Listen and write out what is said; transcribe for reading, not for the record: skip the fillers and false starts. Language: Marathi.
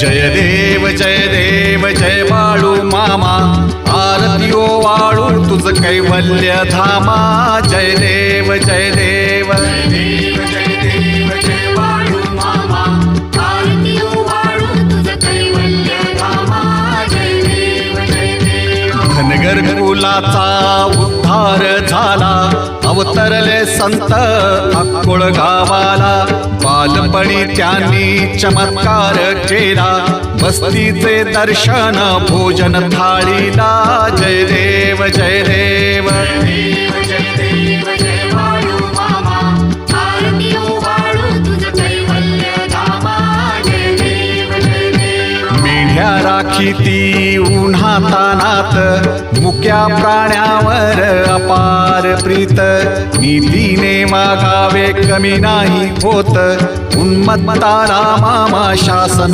जय देव जय बाळू मामा, आरती वाळू तुझ कैवल्य धामा. जय देव जय देव जय देव जय बाळू मामा, आरती वाळू तुझ कैवल्य धामा. जय देव जय देव. धनगर कुलाचा उद्धार झाला, अवतरले संत अक्कोळ गावाला. बालपणी त्यांनी चमत्कार केला, बस्तीचे दर्शन भोजन थाळीला. जय देव जय देव जय देव जय बाळू मामा, आरती वाळू तुझ कैवल्य धामा. जय देव जय देव. मेढ्या राखीती उन्हातानात, मुक्या प्राण्यावर अपार प्रीत. नीतीने वागावे कमी नाही होत, उन्मत्ताला मामा शासन